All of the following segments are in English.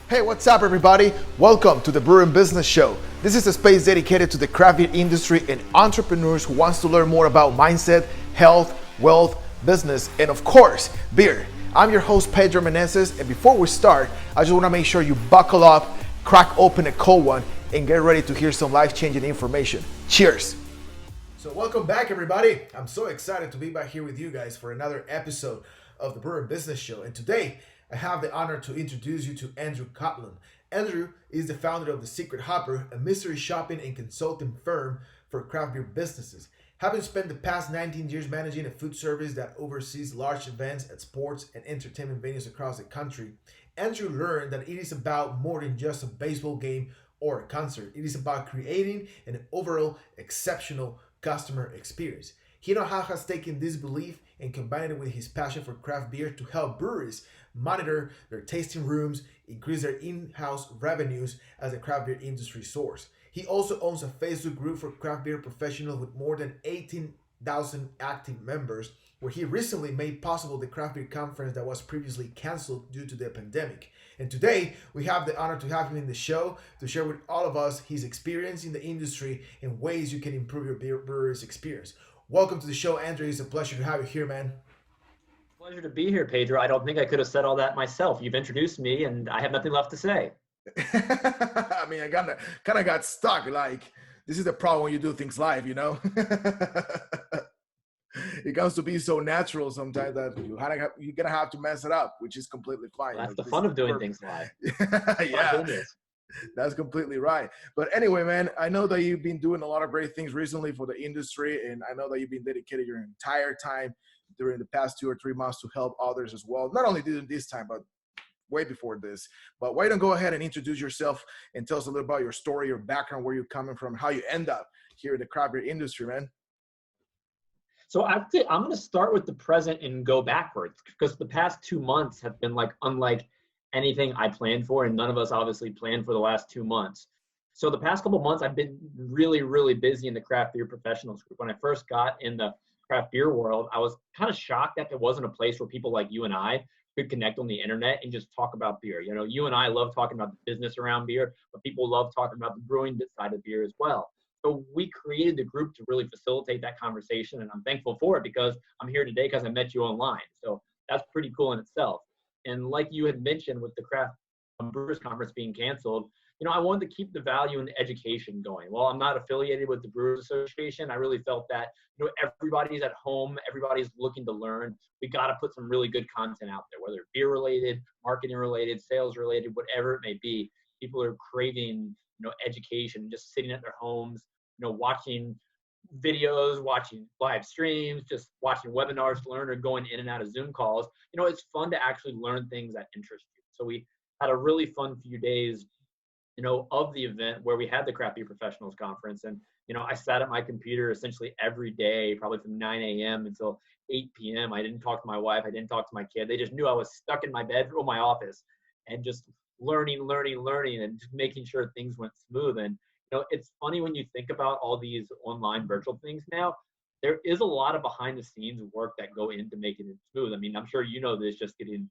Hey, what's up everybody? Welcome to the Brewing Business Show. This is a space dedicated to the craft beer industry and entrepreneurs who wants to learn more about mindset, health, wealth, business, and of course, beer. I'm your host, Pedro Meneses, and before we start, I just want to make sure you buckle up, crack open a cold one, and get ready to hear some life-changing information. Cheers! So welcome back everybody. I'm so excited to be back here with you guys for another episode of the Brewing Business Show. And today, I have the honor to introduce you to Andrew Coplon. Andrew is the founder of The Secret Hopper, a mystery shopping and consulting firm for craft beer businesses. Having spent the past 19 years managing a food service that oversees large events at sports and entertainment venues across the country, Andrew learned that it is about more than just a baseball game or a concert. It is about creating an overall exceptional customer experience. He now has taken this belief and combined it with his passion for craft beer to help breweries monitor their tasting rooms, increase their in-house revenues as the craft beer industry soars. He also owns a Facebook group for craft beer professionals with more than 18,000 active members, where he recently made possible the craft beer conference that was previously canceled due to the pandemic. And today, we have the honor to have him in the show to share with all of us his experience in the industry and ways you can improve your brewery's experience. Welcome to the show, Andrew. It's a pleasure to have you here, man. Pleasure to be here, Pedro. I don't think I could have said all that myself. You've introduced me, and I have nothing left to say. I mean, I kind of got stuck. Like, this is the problem when you do things live, you know? It comes to be so natural sometimes that you're going to have to mess it up, which is completely fine. Well, that's the fun of doing things live. Yeah, that's completely right. But anyway, man, I know that you've been doing a lot of great things recently for the industry, and I know that you've been dedicated your entire time during the past 2 or 3 months to help others as well. Not only during this time, but way before this. But why don't go ahead and introduce yourself and tell us a little about your story, your background, where you're coming from, how you end up here in the craft beer industry, man. So I'm going to start with the present and go backwards, because the past 2 months have been unlike anything I planned for, and none of us obviously planned for the last 2 months. So the past couple of months, I've been really, really busy in the craft beer professionals group. When I first got in the craft beer world, I was kind of shocked that there wasn't a place where people like you and I could connect on the internet and just talk about beer. You know, you and I love talking about the business around beer, but people love talking about the brewing side of beer as well. So we created the group to really facilitate that conversation, and I'm thankful for it because I'm here today because I met you online. So that's pretty cool in itself. And like you had mentioned with the Craft Brewers Conference being canceled, you know, I wanted to keep the value in education going. Well, I'm not affiliated with the Brewers Association. I really felt that, you know, everybody's at home, everybody's looking to learn. We got to put some really good content out there, whether beer related, marketing related, sales related, whatever it may be. People are craving, you know, education, just sitting at their homes, you know, watching videos, watching live streams, just watching webinars to learn, or going in and out of Zoom calls. You know, it's fun to actually learn things that interest you. So we had a really fun few days, you know, of the event where we had the Craft Beer Professionals Conference. And, you know, I sat at my computer essentially every day, probably from 9 a.m. until 8 p.m. I didn't talk to my wife. I didn't talk to my kid. They just knew I was stuck in my bedroom, my office, and just learning, and just making sure things went smooth. And, you know, it's funny when you think about all these online virtual things now, there is a lot of behind the scenes work that go into making it smooth. I mean, I'm sure you know this, just getting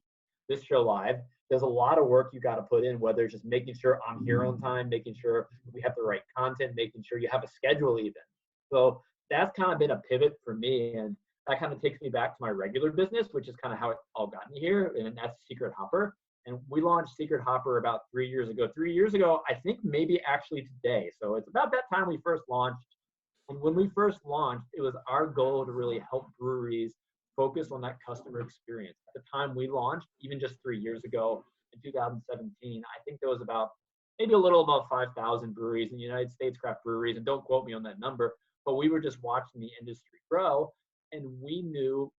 this show live. There's a lot of work you got to put in, whether it's just making sure I'm here on time, making sure we have the right content, making sure you have a schedule even. So that's kind of been a pivot for me. And that kind of takes me back to my regular business, which is kind of how it all got me here. And that's Secret Hopper. And we launched Secret Hopper about 3 years ago. 3 years ago, I think maybe actually today. So it's about that time we first launched. And when we first launched, it was our goal to really help breweries focus on that customer experience. At the time we launched, even just 3 years ago in 2017, I think there was about maybe a little above 5,000 breweries in the United States, craft breweries, and don't quote me on that number, but we were just watching the industry grow, and we knew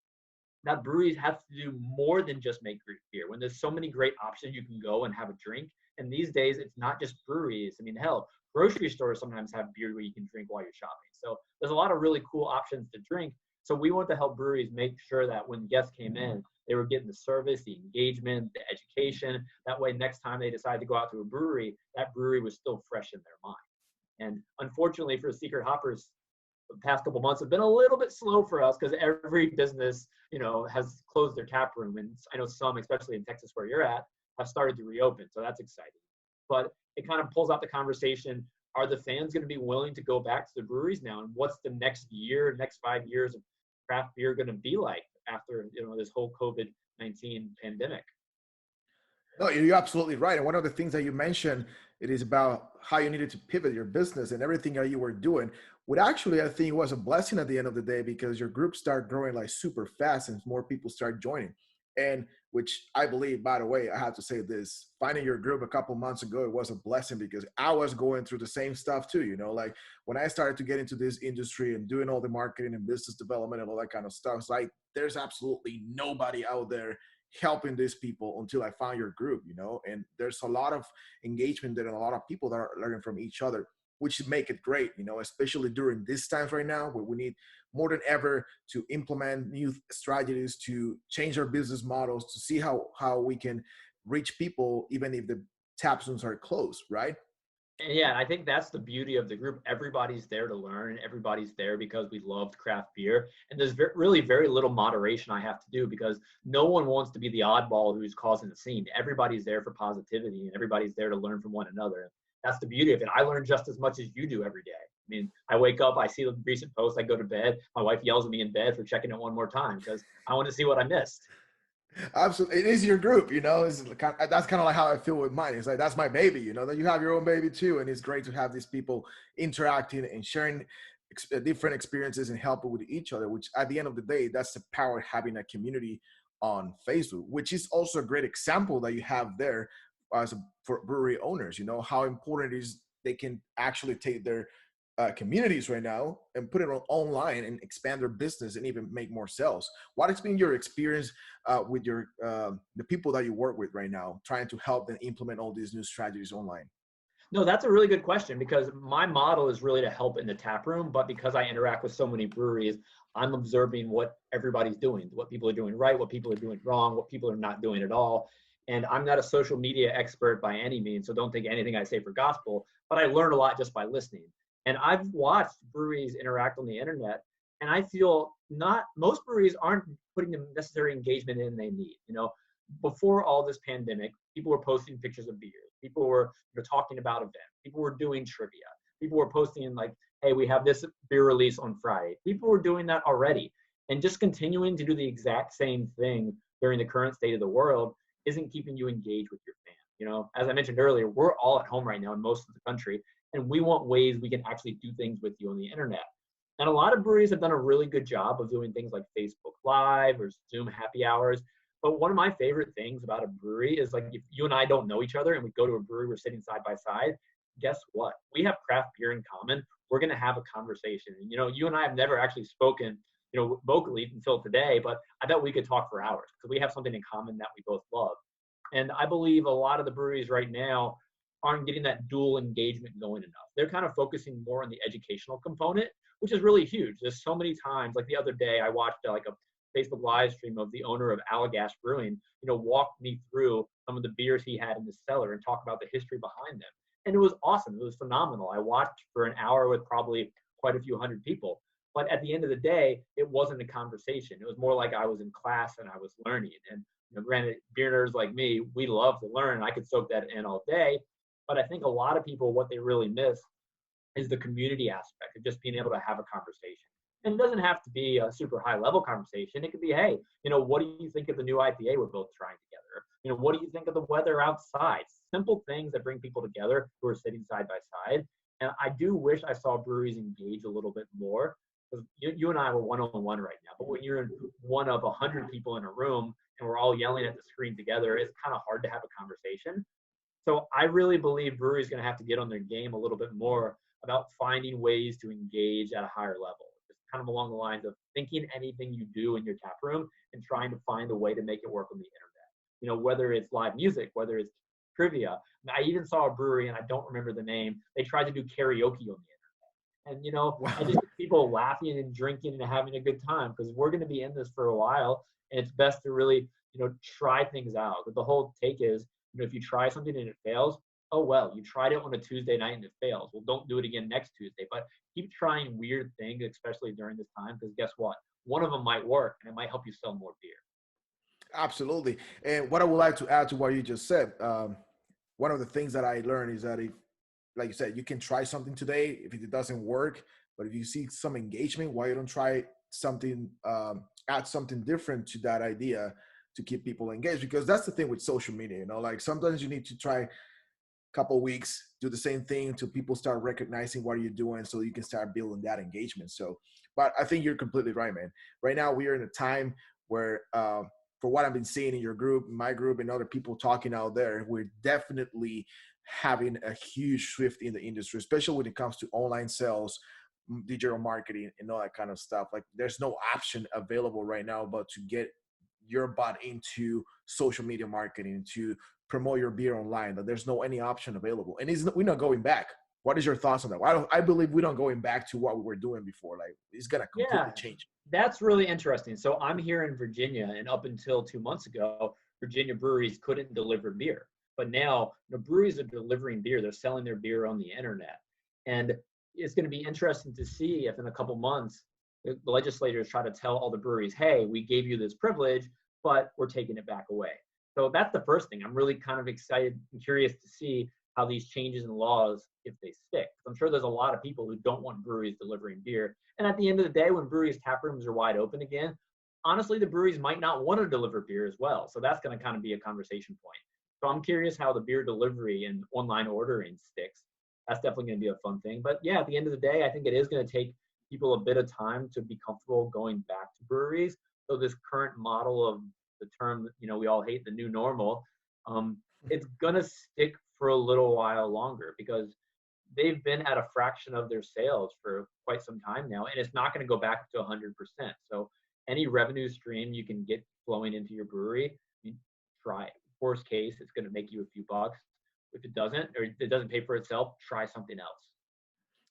that breweries have to do more than just make great beer. When there's so many great options you can go and have a drink, and these days it's not just breweries. I mean, hell, grocery stores sometimes have beer where you can drink while you're shopping. So there's a lot of really cool options to drink. So we want to help breweries make sure that when guests came in, they were getting the service, the engagement, the education. That way, next time they decide to go out to a brewery, that brewery was still fresh in their mind. And unfortunately for Secret Hoppers, the past couple months have been a little bit slow for us because every business, you know, has closed their tap room. And I know some, especially in Texas where you're at, have started to reopen. So that's exciting. But it kind of pulls out the conversation. Are the fans going to be willing to go back to the breweries now? And what's the next year, next 5 years of craft beer going to be like after, this whole COVID-19 pandemic? No, you're absolutely right. And one of the things that you mentioned, it is about how you needed to pivot your business and everything that you were doing. What actually I think was a blessing at the end of the day, because your group started growing like super fast and more people start joining. And which I believe, by the way, I have to say this, finding your group a couple months ago, it was a blessing because I was going through the same stuff too. Like when I started to get into this industry and doing all the marketing and business development and all that kind of stuff, it's like there's absolutely nobody out there helping these people until I found your group, and there's a lot of engagement there and a lot of people that are learning from each other, which make it great, especially during these times right now where we need more than ever to implement new strategies to change our business models to see how we can reach people even if the tap rooms are closed, right? And yeah, I think that's the beauty of the group. Everybody's there to learn. Everybody's there because we loved craft beer. And there's really very little moderation I have to do because no one wants to be the oddball who's causing the scene. Everybody's there for positivity and everybody's there to learn from one another. That's the beauty of it. I learn just as much as you do every day. I mean, I wake up, I see the recent post, I go to bed. My wife yells at me in bed for checking it one more time because I want to see what I missed. Absolutely, it is your group. That's kind of like how I feel with mine. It's like that's my baby. That you have your own baby too, and it's great to have these people interacting and sharing different experiences and helping with each other. Which, at the end of the day, that's the power of having a community on Facebook. Which is also a great example that you have there for brewery owners. How important it is they can actually take their communities right now and put it online and expand their business and even make more sales. What has been your experience with the people that you work with right now, trying to help them implement all these new strategies online? No, that's a really good question because my model is really to help in the tap room, but because I interact with so many breweries, I'm observing what everybody's doing, what people are doing right, what people are doing wrong, what people are not doing at all. And I'm not a social media expert by any means, so don't take anything I say for gospel, but I learn a lot just by listening. And I've watched breweries interact on the internet, and I feel not most breweries aren't putting the necessary engagement in they need. Before all this pandemic, people were posting pictures of beers. People were talking about events. People were doing trivia. People were posting like, "Hey, we have this beer release on Friday." People were doing that already, and just continuing to do the exact same thing during the current state of the world isn't keeping you engaged with your fans. As I mentioned earlier, we're all at home right now in most of the country, and we want ways we can actually do things with you on the internet. And a lot of breweries have done a really good job of doing things like Facebook Live or Zoom happy hours. But one of my favorite things about a brewery is like if you and I don't know each other and we go to a brewery, we're sitting side by side, guess what? We have craft beer in common. We're going to have a conversation. And, you and I have never actually spoken, vocally until today, but I bet we could talk for hours because we have something in common that we both love. And I believe a lot of the breweries right now aren't getting that dual engagement going enough. They're kind of focusing more on the educational component, which is really huge. There's so many times, like the other day, I watched like a Facebook live stream of the owner of Allagash Brewing, walked me through some of the beers he had in his cellar and talk about the history behind them. And it was awesome. It was phenomenal. I watched for an hour with probably quite a few hundred people. But at the end of the day, it wasn't a conversation. It was more like I was in class and I was learning. And granted, beer nerds like me, we love to learn. I could soak that in all day. But I think a lot of people, what they really miss is the community aspect of just being able to have a conversation. And it doesn't have to be a super high level conversation. It could be, hey, what do you think of the new IPA we're both trying together? What do you think of the weather outside? Simple things that bring people together who are sitting side by side. And I do wish I saw breweries engage a little bit more because you and I were one-on-one right now. But when you're in one of 100 people in a room and we're all yelling at the screen together, it's kind of hard to have a conversation. So I really believe breweries are going to have to get on their game a little bit more about finding ways to engage at a higher level. Just kind of along the lines of thinking anything you do in your tap room and trying to find a way to make it work on the internet. Whether it's live music, whether it's trivia. I even saw a brewery, and I don't remember the name, they tried to do karaoke on the internet. And, Wow. I just get people laughing and drinking and having a good time because we're going to be in this for a while. And it's best to really, try things out. But the whole take is, if you try something and it fails, oh, well, you tried it on a Tuesday night and it fails. Well, don't do it again next Tuesday. But keep trying weird things, especially during this time, because guess what? One of them might work and it might help you sell more beer. Absolutely. And what I would like to add to what you just said, one of the things that I learned is that if, like you said, you can try something today. If it doesn't work, but if you see some engagement, why you don't try something, add something different to that idea to keep people engaged? Because that's the thing with social media, you know, like sometimes you need to try couple weeks, do the same thing until people start recognizing what you're doing so you can start building that engagement. So, but I think you're completely right, man. Right now we are in a time where, for what I've been seeing in your group, my group, and other people talking out there, we're definitely having a huge shift in the industry, especially when it comes to online sales, digital marketing, and all that kind of stuff. Like there's no option available right now but to get your butt into social media marketing, to promote your beer online. That there's no any option available, and we're not going back. What is your thoughts on that? I believe we're not going back to what we were doing before. Like it's gonna completely Yeah, change. that's really interesting. So I'm here in Virginia, and up until 2 months ago, Virginia breweries couldn't deliver beer. But now the breweries are delivering beer. They're selling their beer on the internet. And it's going to be interesting to see if in a couple months the legislators try to tell all the breweries, hey, we gave you this privilege, but we're taking it back away. So that's the first thing. I'm really kind of excited and curious to see how these changes in laws, if they stick. I'm sure there's a lot of people who don't want breweries delivering beer. And at the end of the day, when breweries' tap rooms are wide open again, honestly, the breweries might not want to deliver beer as well. So that's going to kind of be a conversation point. So I'm curious how the beer delivery and online ordering sticks. That's definitely going to be a fun thing. But yeah, at the end of the day, I think it is going to take people a bit of time to be comfortable going back to breweries. So this current model of the term, we all hate, the new normal, um, it's going to stick for a little while longer because they've been at a fraction of their sales for quite some time now, and it's not going to go back to 100%. So any revenue stream you can get flowing into your brewery, you try it. Worst case, it's going to make you a few bucks. If it doesn't, or if it doesn't pay for itself, try something else.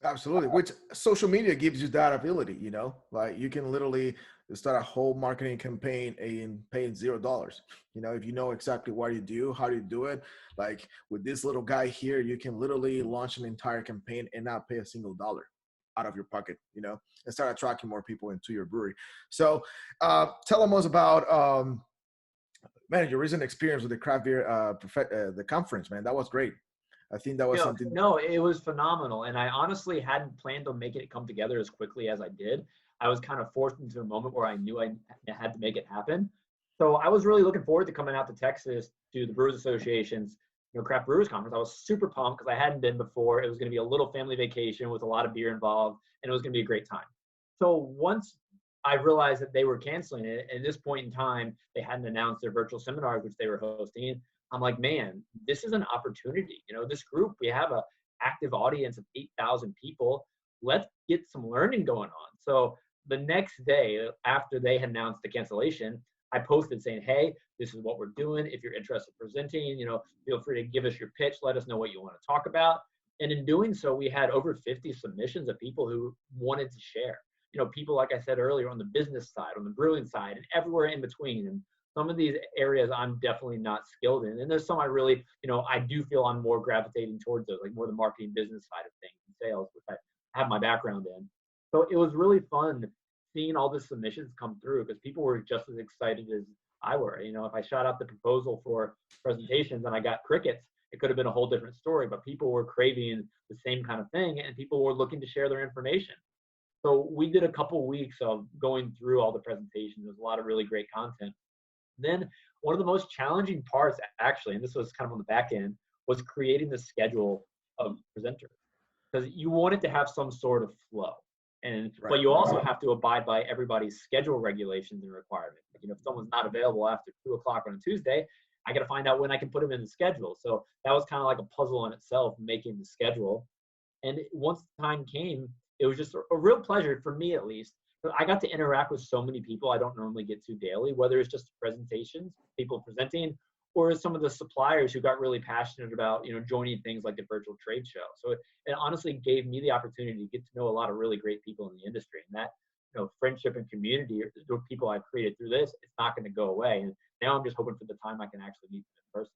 Absolutely. Which social media gives you that ability, you know, like you can literally start a whole marketing campaign and paying $0. You know, if you know exactly what you do, how do you do it, like with this little guy here, you can literally launch an entire campaign and not pay a single dollar out of your pocket, you know, and start attracting more people into your brewery. So tell them us about, man, your recent experience with the craft beer, the conference, man. That was great. I think that was something. No, it was phenomenal. And I honestly hadn't planned on making it come together as quickly as I did. I was kind of forced into a moment where I knew I had to make it happen. So I was really looking forward to coming out to Texas to the Brewers Association's craft brewers conference. I was super pumped because I hadn't been before. It was going to be a little family vacation with a lot of beer involved, and it was going to be a great time. So once I realized that they were canceling it, at this point in time, they hadn't announced their virtual seminars, which they were hosting. I'm like, man, this is an opportunity. This group, we have a active audience of 8,000 people. Let's get some learning going on. So the next day after they had announced the cancellation, I posted saying, hey, this is what we're doing. If you're interested in presenting, feel free to give us your pitch. Let us know what you want to talk about. And in doing so, we had over 50 submissions of people who wanted to share. People, like I said earlier, on the business side, on the brewing side, and everywhere in between. And some of these areas I'm definitely not skilled in. And there's some I really, I do feel I'm more gravitating towards those, like more the marketing business side of things and sales, which I have my background in. So it was really fun seeing all the submissions come through because people were just as excited as I were. If I shot out the proposal for presentations and I got crickets, it could have been a whole different story, but people were craving the same kind of thing and people were looking to share their information. So we did a couple weeks of going through all the presentations. There's a lot of really great content. Then one of the most challenging parts, actually, and this was kind of on the back end, was creating the schedule of presenters. Because you wanted to have some sort of flow. But you also have to abide by everybody's schedule regulations and requirements. If someone's not available after 2:00 on a Tuesday, I got to find out when I can put them in the schedule. So that was kind of like a puzzle in itself, making the schedule. And once the time came, it was just a real pleasure for me, at least. I got to interact with so many people I don't normally get to daily, whether it's just presentations, people presenting, or some of the suppliers who got really passionate about, joining things like the virtual trade show. So it honestly gave me the opportunity to get to know a lot of really great people in the industry. And that, friendship and community or people I've created through this, it's not going to go away. And now I'm just hoping for the time I can actually meet them in person.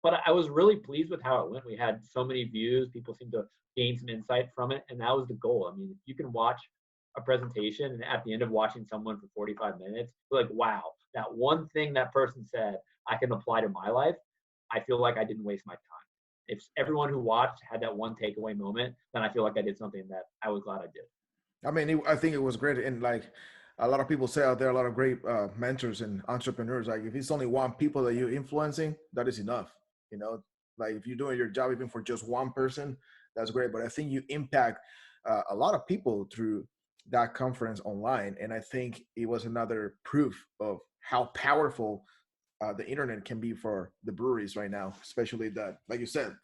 But I was really pleased with how it went. We had so many views. People seemed to gain some insight from it. And that was the goal. I mean, if you can watch a presentation, and at the end of watching someone for 45 minutes, you're like, wow, that one thing that person said I can apply to my life, I feel like I didn't waste my time. If everyone who watched had that one takeaway moment, then I feel like I did something that I was glad I did. I mean, I think it was great. And like a lot of people say out there, a lot of great mentors and entrepreneurs, like if it's only one people that you're influencing, that is enough. You know, like if you're doing your job even for just one person, that's great. But I think you impact a lot of people through that conference online. And I think it was another proof of how powerful the internet can be for the breweries right now, especially that, like you said,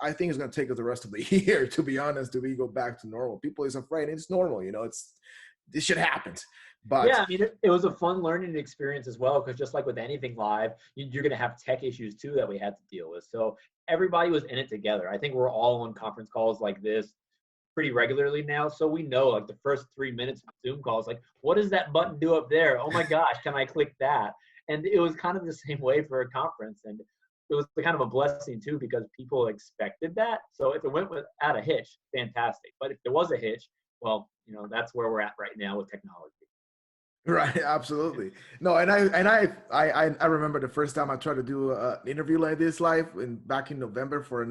I think it's gonna take us the rest of the year, to be honest, to we go back to normal. People is afraid. It's normal, you know. This shit happens. But Yeah, I mean, it was a fun learning experience as well, because just like with anything live, you're going to have tech issues too that we had to deal with. So everybody was in it together. I think we're all on conference calls like this pretty regularly now. So we know like the first 3 minutes of Zoom calls, like, what does that button do up there? Oh my gosh, can I click that? And it was kind of the same way for a conference. And it was kind of a blessing too, because people expected that. So if it went without a hitch, fantastic. But if there was a hitch, well, that's where we're at right now with technology. right, absolutely. No, and I remember the first time I tried to do an interview like this live back in November for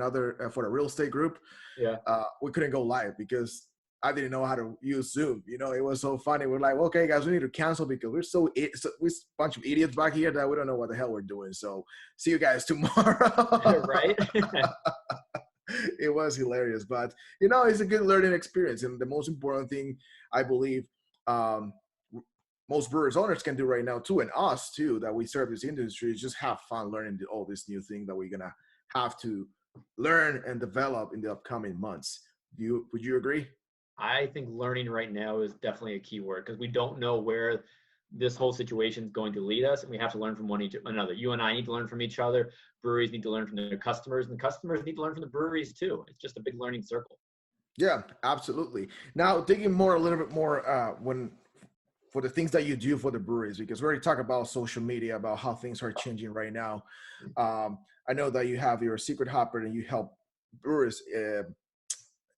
for a real estate group. Yeah. We couldn't go live because I didn't know how to use Zoom. You know, it was so funny. We're like, okay, guys, we need to cancel because we're a bunch of idiots back here that we don't know what the hell we're doing. So see you guys tomorrow. Right. It was hilarious, but it's a good learning experience. And the most important thing, I believe, most brewers owners can do right now too, and us too, that we serve this industry, is just have fun learning all this new thing that we're gonna have to learn and develop in the upcoming months. Would you agree? I think learning right now is definitely a key word, because we don't know where this whole situation is going to lead us, and we have to learn from one another. You and I need to learn from each other. Breweries need to learn from their customers, and the customers need to learn from the breweries too. It's just a big learning circle. Yeah, absolutely. Now, digging a little bit more for the things that you do for the breweries, because we already talked about social media, about how things are changing right now. I know that you have your secret hopper and you help brewers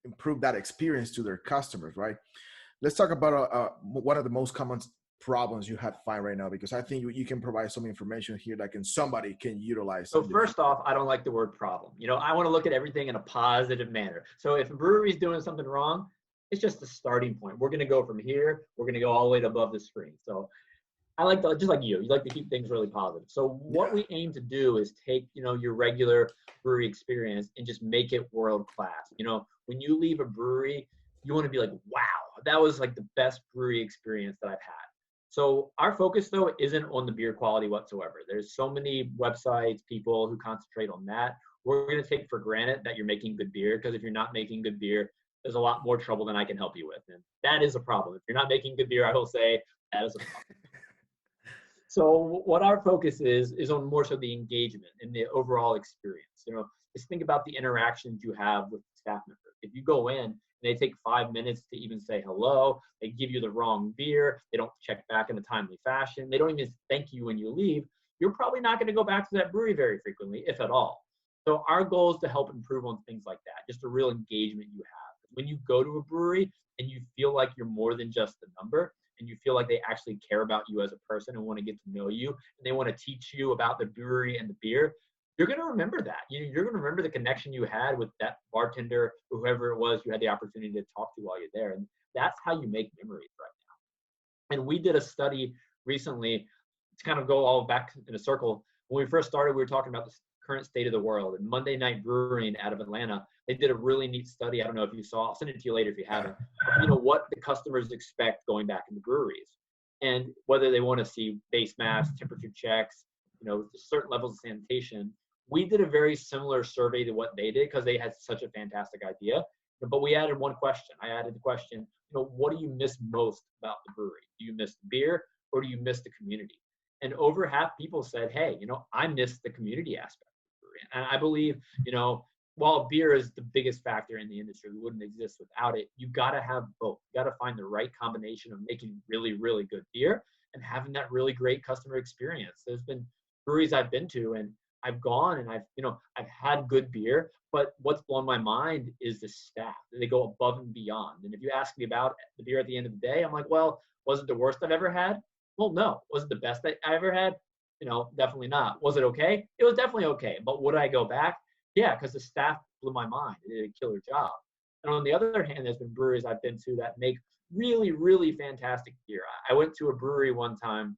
improve that experience to their customers, right? Let's talk about one of the most common problems you have to find right now, because I think you can provide some information here that somebody can utilize. So first off, I don't like the word problem. I want to look at everything in a positive manner. So if a brewery is doing something wrong, it's just the starting point. We're going to go from here. We're going to go all the way to above the screen. So I like to, just like you like to keep things really positive. So what we aim to do is take, your regular brewery experience and just make it world class. When you leave a brewery, you want to be like, wow, that was like the best brewery experience that I've had. So our focus though isn't on the beer quality whatsoever. There's so many websites, people who concentrate on that. We're going to take for granted that you're making good beer, because if you're not making good beer, there's a lot more trouble than I can help you with. And that is a problem. If you're not making good beer, I will say that is a problem. So what our focus is on more so the engagement and the overall experience. Just think about the interactions you have with the staff member. If you go in and they take 5 minutes to even say hello, they give you the wrong beer, they don't check back in a timely fashion, they don't even thank you when you leave, you're probably not going to go back to that brewery very frequently, if at all. So our goal is to help improve on things like that, just a real engagement you have. When you go to a brewery and you feel like you're more than just a number, and you feel like they actually care about you as a person and want to get to know you, and they want to teach you about the brewery and the beer, you're going to remember that. You're going to remember the connection you had with that bartender or whoever it was you had the opportunity to talk to while you're there. And that's how you make memories right now. And we did a study recently to kind of go all back in a circle. When we first started, we were talking about the current state of the world. And Monday Night Brewing out of Atlanta, they did a really neat study. I don't know if you saw, I'll send it to you later if you haven't. What the customers expect going back into breweries, and whether they want to see face masks, temperature checks, certain levels of sanitation. We did a very similar survey to what they did, because they had such a fantastic idea. But we added one question. I added the question, what do you miss most about the brewery? Do you miss the beer, or do you miss the community? And over half people said, hey, I miss the community aspect of the brewery. And I believe, while beer is the biggest factor in the industry, we wouldn't exist without it. You got to have both. You got to find the right combination of making really, really good beer and having that really great customer experience. There's been breweries I've been to, and I've gone and I've had good beer, but what's blown my mind is the staff. They go above and beyond. And if you ask me about the beer at the end of the day, I'm like, well, was it the worst I've ever had? Well, no. Was it the best I ever had? Definitely not. Was it okay? It was definitely okay. But would I go back? Yeah, because the staff blew my mind. They did a killer job. And on the other hand, there's been breweries I've been to that make really, really fantastic beer. I went to a brewery one time.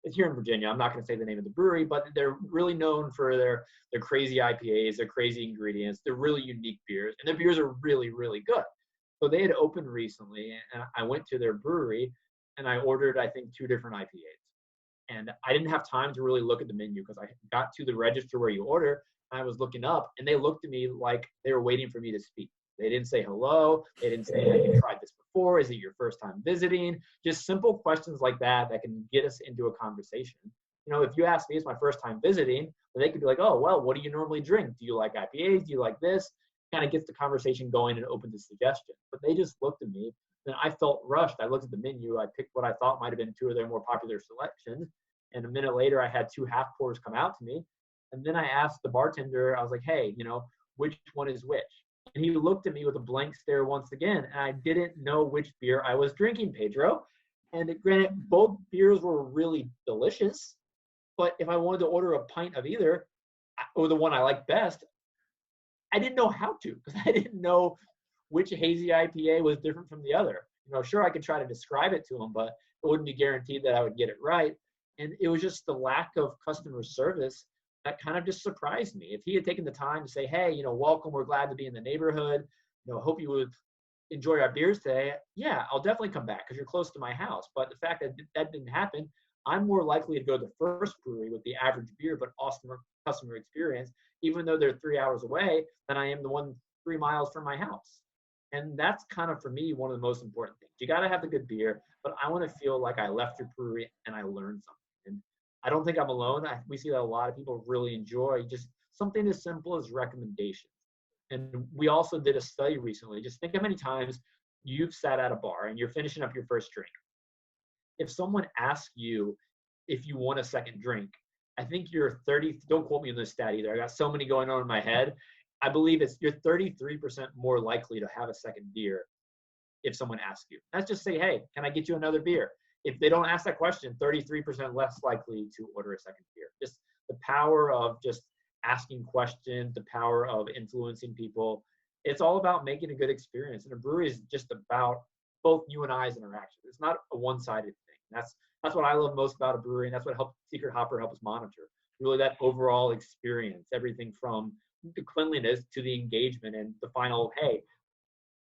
It's here in Virginia. I'm not going to say the name of the brewery, but they're really known for their crazy IPAs, their crazy ingredients, their really unique beers, and their beers are really, really good. So they had opened recently, and I went to their brewery, and I ordered, I think, 2 different IPAs. And I didn't have time to really look at the menu because I got to the register where you order, and I was looking up, and they looked at me like they were waiting for me to speak. They didn't say hello. They didn't say, have you tried this before? Is it your first time visiting? Just simple questions like that can get us into a conversation. If you ask me, it's my first time visiting, they could be like, oh, well, what do you normally drink? Do you like IPAs? Do you like this? Kind of gets the conversation going and opens a suggestion. But they just looked at me, and I felt rushed. I looked at the menu. I picked what I thought might have been 2 of their more popular selections. And a minute later, I had 2 half pours come out to me. And then I asked the bartender, I was like, hey, which one is which? And he looked at me with a blank stare once again, and I didn't know which beer I was drinking, Pedro. And granted, both beers were really delicious, but if I wanted to order a pint of either, or the one I liked best, I didn't know how to, because I didn't know which hazy IPA was different from the other. Sure, I could try to describe it to him, but it wouldn't be guaranteed that I would get it right. And it was just the lack of customer service that kind of just surprised me. If he had taken the time to say, hey, welcome, we're glad to be in the neighborhood, hope you would enjoy our beers today. Yeah, I'll definitely come back because you're close to my house. But the fact that that didn't happen, I'm more likely to go to the first brewery with the average beer, but awesome customer experience, even though they're 3 hours away, than I am the one 3 miles from my house. And that's kind of, for me, one of the most important things. You got to have the good beer, but I want to feel like I left your brewery and I learned something. And I don't think I'm alone. We see that a lot of people really enjoy just something as simple as recommendations. And we also did a study recently. Just think how many times you've sat at a bar and you're finishing up your first drink. If someone asks you if you want a second drink, I think you're 30, don't quote me on this stat either. I got so many going on in my head. I believe you're 33% more likely to have a second beer if someone asks you. Let's just say, hey, can I get you another beer? If they don't ask that question, 33% less likely to order a second beer. Just the power of just asking questions, the power of influencing people. It's all about making a good experience. And a brewery is just about both you and I's interaction. It's not a one-sided thing. That's what I love most about a brewery, and that's what Secret Hopper helps us monitor. Really that overall experience, everything from the cleanliness to the engagement and the final, hey,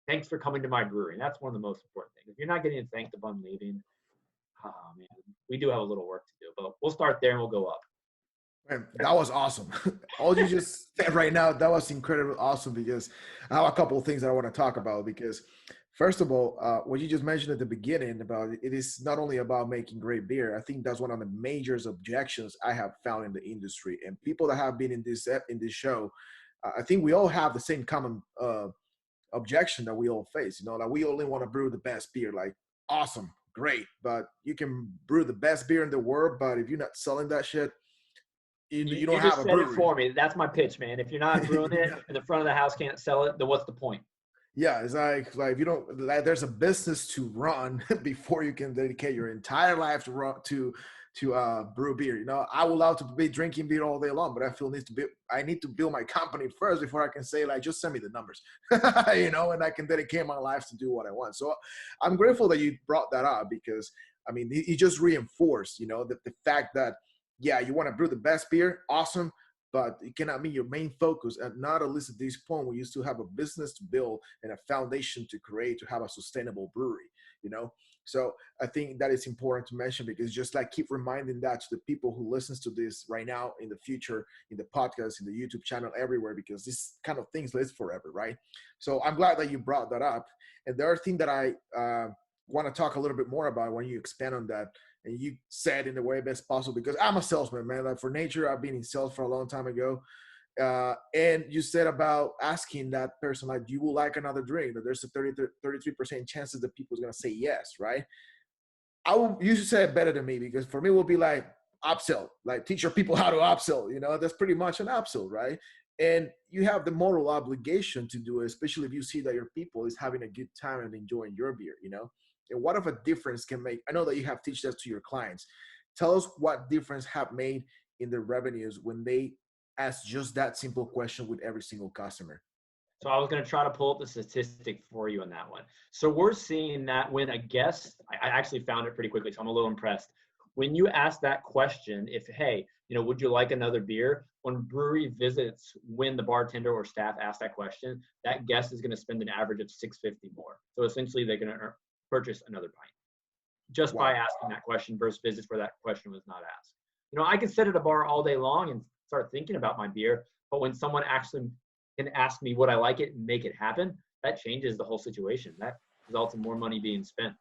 thanks for coming to my brewery. And that's one of the most important things. If you're not getting thanked upon leaving, oh man, we do have a little work to do, but we'll start there and we'll go up. Man, that was awesome. All you just said right now, that was incredibly awesome, because I have a couple of things that I want to talk about. Because first of all, what you just mentioned at the beginning about it is not only about making great beer. I think that's one of the major objections I have found in the industry, and people that have been in this show. I think we all have the same common objection that we all face. Like we only want to brew the best beer. Like, awesome, great, but you can brew the best beer in the world, but if you're not selling that shit, you don't have a brewery. You just said it for me. That's my pitch, man. If you're not brewing it and the front of the house can't sell it, then what's the point? Yeah, it's like if you don't, like, there's a business to run before you can dedicate your entire life to brew beer. I would love to be drinking beer all day long, but I need to build my company first before I can say, like, just send me the numbers, and I can dedicate my life to do what I want. So I'm grateful that you brought that up, because I mean, it just reinforced, the fact that, yeah, you want to brew the best beer, awesome, but it cannot be your main focus, and not at least at this point where you still have a business to build and a foundation to create to have a sustainable brewery, So I think that is important to mention, because just like keep reminding that to the people who listens to this right now, in the future, in the podcast, in the YouTube channel, everywhere, because this kind of things live forever, right? So I'm glad that you brought that up. And the other thing that I want to talk a little bit more about when you expand on that, and you said in the way best possible, because I'm a salesman, man. Like, for nature, I've been in sales for a long time ago. And you said about asking that person, like, you will like another drink, that there's a 33% chances that people's going to say yes, right? You should say it better than me, because for me, it will be like, upsell, like teach your people how to upsell. That's pretty much an upsell, right? And you have the moral obligation to do it, especially if you see that your people is having a good time and enjoying your beer. And what of a difference can make? I know that you have teach that to your clients. Tell us what difference have made in their revenues when they ask just that simple question with every single customer. So I was going to try to pull up the statistic for you on that one. So we're seeing that when a guest, I actually found it pretty quickly, so I'm a little impressed. When you ask that question, if, hey, would you like another beer? When brewery visits, when the bartender or staff ask that question, that guest is going to spend an average of $6.50 more. So essentially they're going to purchase another pint just by asking that question versus visits where that question was not asked. I can sit at a bar all day long and start thinking about my beer, but when someone actually can ask me would I like it and make it happen, that changes the whole situation. That results in more money being spent.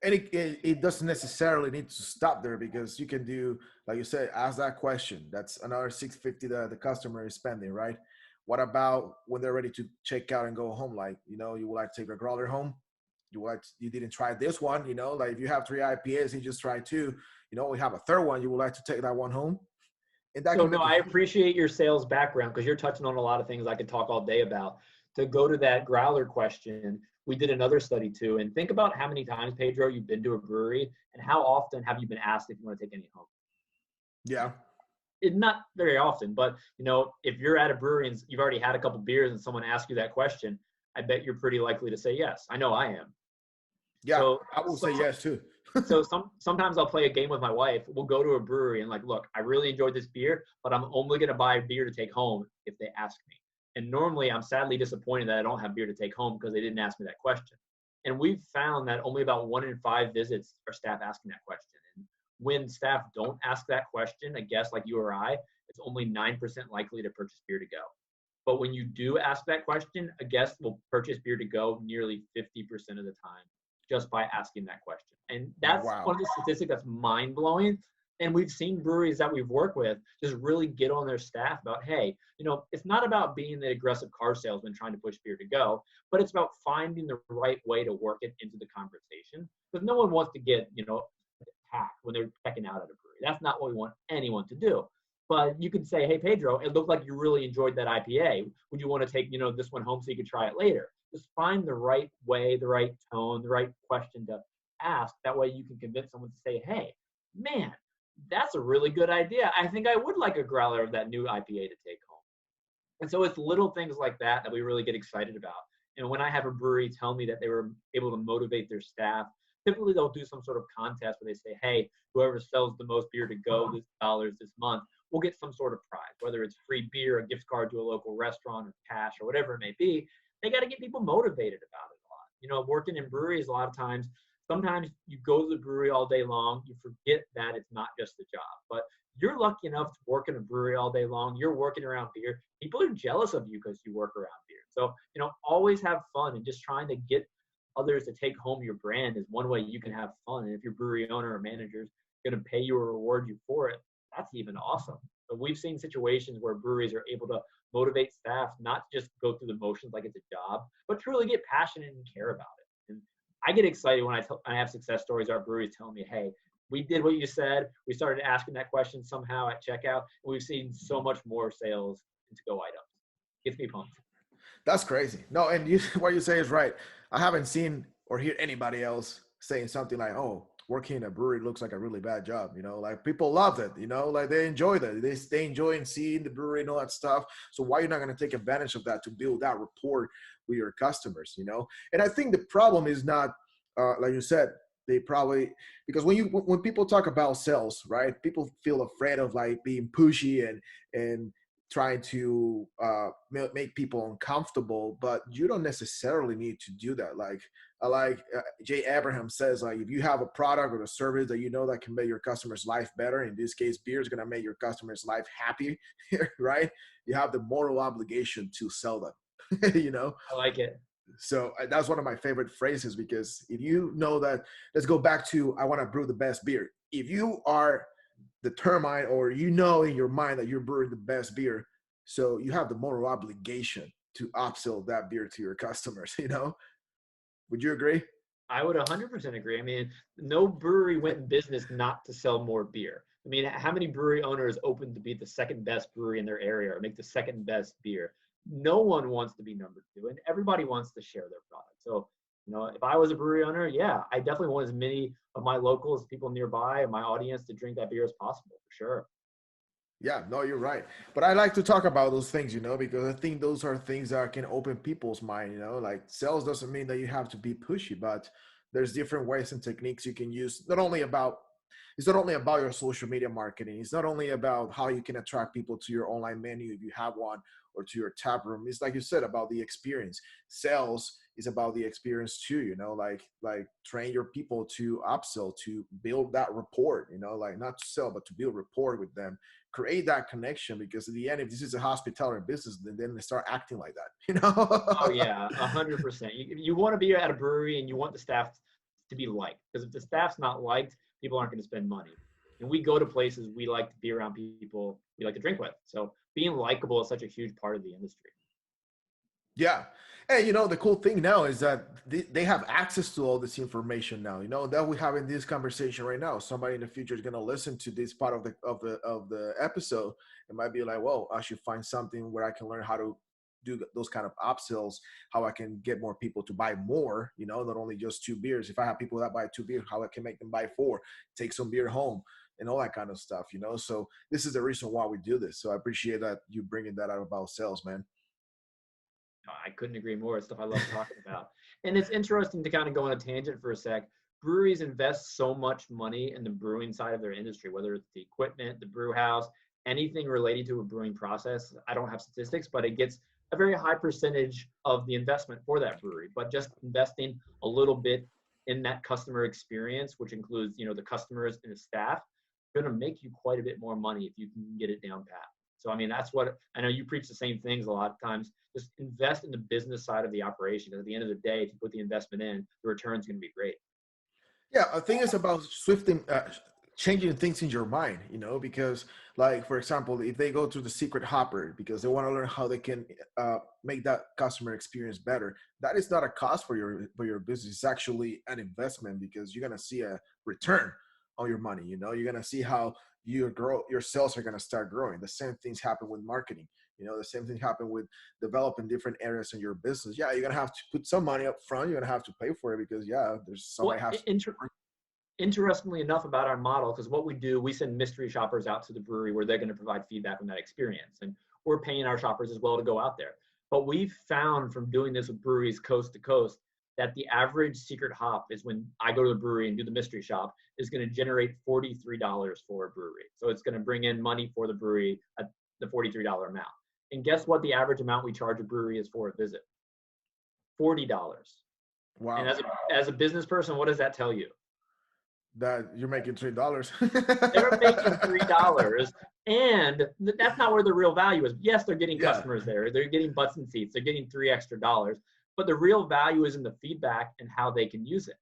And it doesn't necessarily need to stop there, because you can do, like you said, ask that question. That's another $6.50 that the customer is spending, right? What about when they're ready to check out and go home? Like, you would like to take a growler home. You didn't try this one, like if you have 3 IPAs, you just try 2, we have a third one, you would like to take that one home. And that so no, I appreciate your sales background, because you're touching on a lot of things I could talk all day about. To go to that growler question, we did another study too, and think about how many times, Pedro, you've been to a brewery and how often have you been asked if you want to take any home? Yeah. Not very often, but if you're at a brewery and you've already had a couple beers and someone asks you that question, I bet you're pretty likely to say yes. I know I am. Yeah, so, I will say yes too. So sometimes I'll play a game with my wife. We'll go to a brewery and look, I really enjoyed this beer, but I'm only going to buy beer to take home if they ask me. And normally I'm sadly disappointed that I don't have beer to take home because they didn't ask me that question. And we've found that only about 1 in 5 visits are staff asking that question. And when staff don't ask that question, a guest like you or I, it's only 9% likely to purchase beer to go. But when you do ask that question, a guest will purchase beer to go nearly 50% of the time just by asking that question. And that's one of the statistics that's mind-blowing. And we've seen breweries that we've worked with just really get on their staff about, hey, it's not about being the aggressive car salesman trying to push beer to go, but it's about finding the right way to work it into the conversation. Because no one wants to get, attacked when they're checking out at a brewery. That's not what we want anyone to do. But you could say, hey, Pedro, it looked like you really enjoyed that IPA. Would you want to take, this one home so you could try it later? Just find the right way, the right tone, the right question to ask. That way you can convince someone to say, hey, man, that's a really good idea. I think I would like a growler of that new IPA to take home. And so it's little things like that that we really get excited about. And when I have a brewery tell me that they were able to motivate their staff, typically they'll do some sort of contest where they say, hey, whoever sells the most beer to go this month, we'll get some sort of prize, whether it's free beer, a gift card to a local restaurant, or cash, or whatever it may be. They got to get people motivated about it a lot. Working in breweries a lot of times, sometimes you go to the brewery all day long, you forget that it's not just a job. But you're lucky enough to work in a brewery all day long. You're working around beer. People are jealous of you because you work around beer. So, always have fun, and just trying to get others to take home your brand is one way you can have fun. And if your brewery owner or manager is going to pay you or reward you for it, that's even awesome. But we've seen situations where breweries are able to motivate staff not just go through the motions like it's a job, but to really get passionate and care about it. And I get excited when I have success stories. Our breweries telling me, hey, we did what you said. We started asking that question somehow at checkout, and we've seen so much more sales in to-go items. Gets me pumped. That's crazy. No, and what you say is right. I haven't seen or hear anybody else saying something like, oh, working in a brewery looks like a really bad job. Like people love it, like they enjoy that. They enjoy seeing the brewery and all that stuff. So why are you not going to take advantage of that to build that rapport with your customers, And I think the problem is not, like you said, they probably, because when people talk about sales, right, people feel afraid of like being pushy and trying to make people uncomfortable, but you don't necessarily need to do that. Like Jay Abraham says, like if you have a product or a service that that can make your customer's life better, in this case, beer is going to make your customer's life happy, right? You have the moral obligation to sell them, I like it. So that's one of my favorite phrases, because if you know that, let's go back to, I want to brew the best beer. If you are determined, or in your mind that you're brewing the best beer, so you have the moral obligation to upsell that beer to your customers. Would you agree? I would 100% agree. I mean, no brewery went in business not to sell more beer. I mean, how many brewery owners open to be the second best brewery in their area or make the second best beer? No one wants to be number two, and everybody wants to share their product. So, if I was a brewery owner, yeah, I definitely want as many of my locals, people nearby, my audience to drink that beer as possible, for sure. Yeah, no, you're right. But I like to talk about those things, because I think those are things that can open people's mind. Like sales doesn't mean that you have to be pushy, but there's different ways and techniques you can use. It's not only about your social media marketing. It's not only about how you can attract people to your online menu if you have one or to your tap room. It's like you said about the experience. Sales is about the experience too, like train your people to upsell, to build that rapport, like not to sell, but to build rapport with them, create that connection, because at the end, if this is a hospitality business, then they start acting like Oh that. yeah, 100%. You want to be at a brewery and you want the staff to be liked, because if the staff's not liked, people aren't going to spend money. And we go to places we like to be around people we like to drink with. So being likable is such a huge part of the industry. Yeah. And the cool thing now is that they have access to all this information now. That we have in this conversation right now. Somebody in the future is going to listen to this part of the episode and might be like, "Well, I should find something where I can learn how to do those kind of upsells, how I can get more people to buy more, not only just two beers. If I have people that buy two beers, how I can make them buy four, take some beer home, and all that kind of stuff. So this is the reason why we do this. So I appreciate that you bringing that out about sales, man. I couldn't agree more. It's stuff I love talking about. And it's interesting to kind of go on a tangent for a sec. Breweries invest so much money in the brewing side of their industry, whether it's the equipment, the brew house, anything related to a brewing process. I don't have statistics, but it gets a very high percentage of the investment for that brewery. But just investing a little bit in that customer experience, which includes, the customers and the staff, going to make you quite a bit more money if you can get it down pat. So, I mean, that's what I know you preach the same things a lot of times. Just invest in the business side of the operation. At the end of the day, if you put the investment in, the return's going to be great. Yeah, I think it's about changing things in your mind, because, like, for example, if they go to the secret hopper because they want to learn how they can make that customer experience better, that is not a cost for your business. It's actually an investment, because you're gonna see a return on your money. You're gonna see how your sales are gonna start growing. The same things happen with marketing. The same thing happen with developing different areas in your business. Yeah, you're gonna have to put some money up front. You're gonna have to pay for it, because there's somebody Well, has. interestingly enough about our model, because what we do, we send mystery shoppers out to the brewery where they're going to provide feedback on that experience. And we're paying our shoppers as well to go out there. But we've found from doing this with breweries coast to coast that the average secret hop is, when I go to the brewery and do the mystery shop, is going to generate $43 for a brewery. So it's going to bring in money for the brewery at the $43 amount. And guess what the average amount we charge a brewery is for a visit? $40. Wow. And as a business person, what does that tell you? That you're making $3. They're making $3, and that's not where the real value is. Yes, they're getting Yeah. customers there. They're getting butts and seats. They're getting $3 extra, but the real value is in the feedback and how they can use it.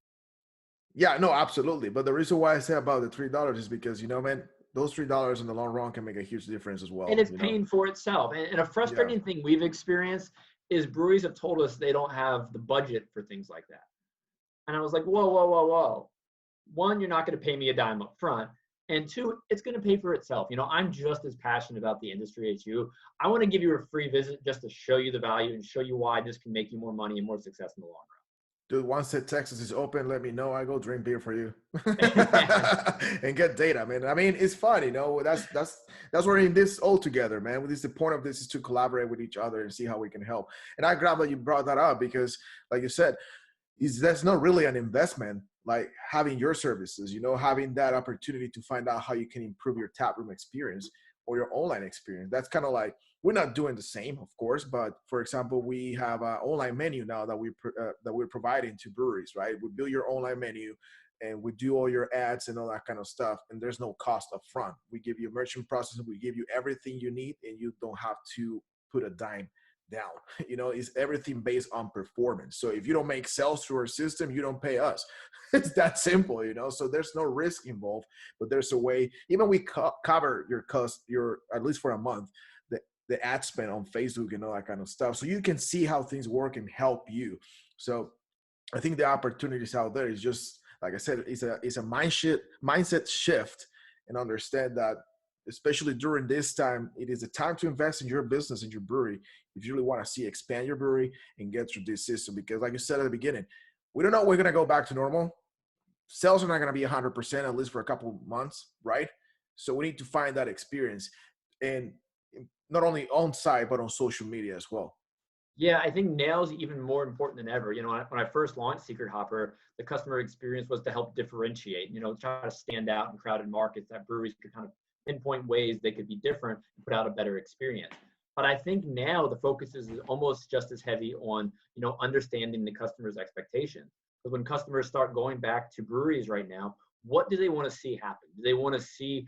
Yeah, no, absolutely. But the reason why I say about the $3 is because, man, those $3 in the long run can make a huge difference as well. And it's paying for itself. And a frustrating thing we've experienced is breweries have told us they don't have the budget for things like that. And I was like, whoa, whoa, whoa, whoa. One, you're not going to pay me a dime up front. And two, it's going to pay for itself. I'm just as passionate about the industry as you. I want to give you a free visit just to show you the value and show you why this can make you more money and more success in the long run. Dude, once that Texas is open, let me know. I go drink beer for you and get data, man. I mean, it's fun, That's we're in this all together, man. This the point of this is to collaborate with each other and see how we can help. And I'm glad that you brought that up, because, like you said, that's not really an investment. Like having your services, having that opportunity to find out how you can improve your tap room experience or your online experience. That's kind of like, we're not doing the same, of course, but for example, we have an online menu now that we're providing to breweries, right? We build your online menu and we do all your ads and all that kind of stuff, and there's no cost up front. We give you merchant processing, we give you everything you need, and you don't have to put a dime down. It's everything based on performance. So if you don't make sales through our system, you don't pay us. It's that simple, so there's no risk involved, but there's a way. Even we cover your cost, at least for a month, the ad spend on Facebook and all that kind of stuff, so you can see how things work and help you. So I think the opportunities out there is just, like I said, it's a mindset shift, and understand that, especially during this time, it is a time to invest in your business, in your brewery, if you really want to see expand your brewery and get through this system. Because like you said at the beginning, we don't know we're going to go back to normal. Sales are not going to be 100%, at least for a couple of months, right? So we need to find that experience, and not only on site, but on social media as well. Yeah, I think now is even more important than ever. When I first launched Secret Hopper, the customer experience was to help differentiate, try to stand out in crowded markets that breweries could kind of pinpoint ways they could be different and put out a better experience. But I think now the focus is almost just as heavy on, understanding the customer's expectations. Because when customers start going back to breweries right now, what do they want to see happen? Do they want to see,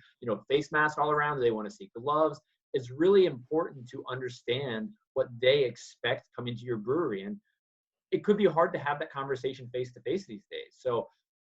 face masks all around? Do they want to see gloves? It's really important to understand what they expect coming to your brewery. And it could be hard to have that conversation face to face these days. So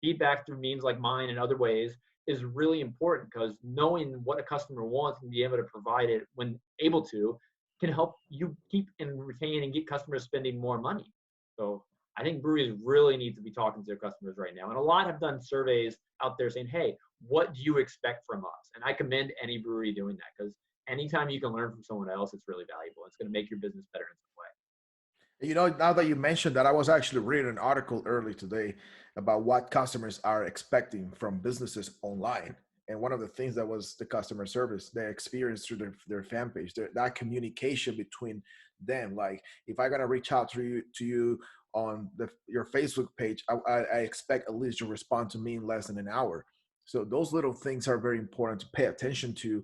feedback through memes like mine and other ways is really important, because knowing what a customer wants and be able to provide it when able to can help you keep and retain and get customers spending more money. So I think breweries really need to be talking to their customers right now. And a lot have done surveys out there saying, hey, what do you expect from us? And I commend any brewery doing that, because anytime you can learn from someone else, it's really valuable. It's going to make your business better in some way. Now that you mentioned that, I was actually reading an article early today about what customers are expecting from businesses online. And one of the things that was the customer service, their experience through their fan page, that communication between them. Like, if I'm going to reach out to you on your Facebook page, I expect at least you respond to me in less than an hour. So those little things are very important to pay attention to,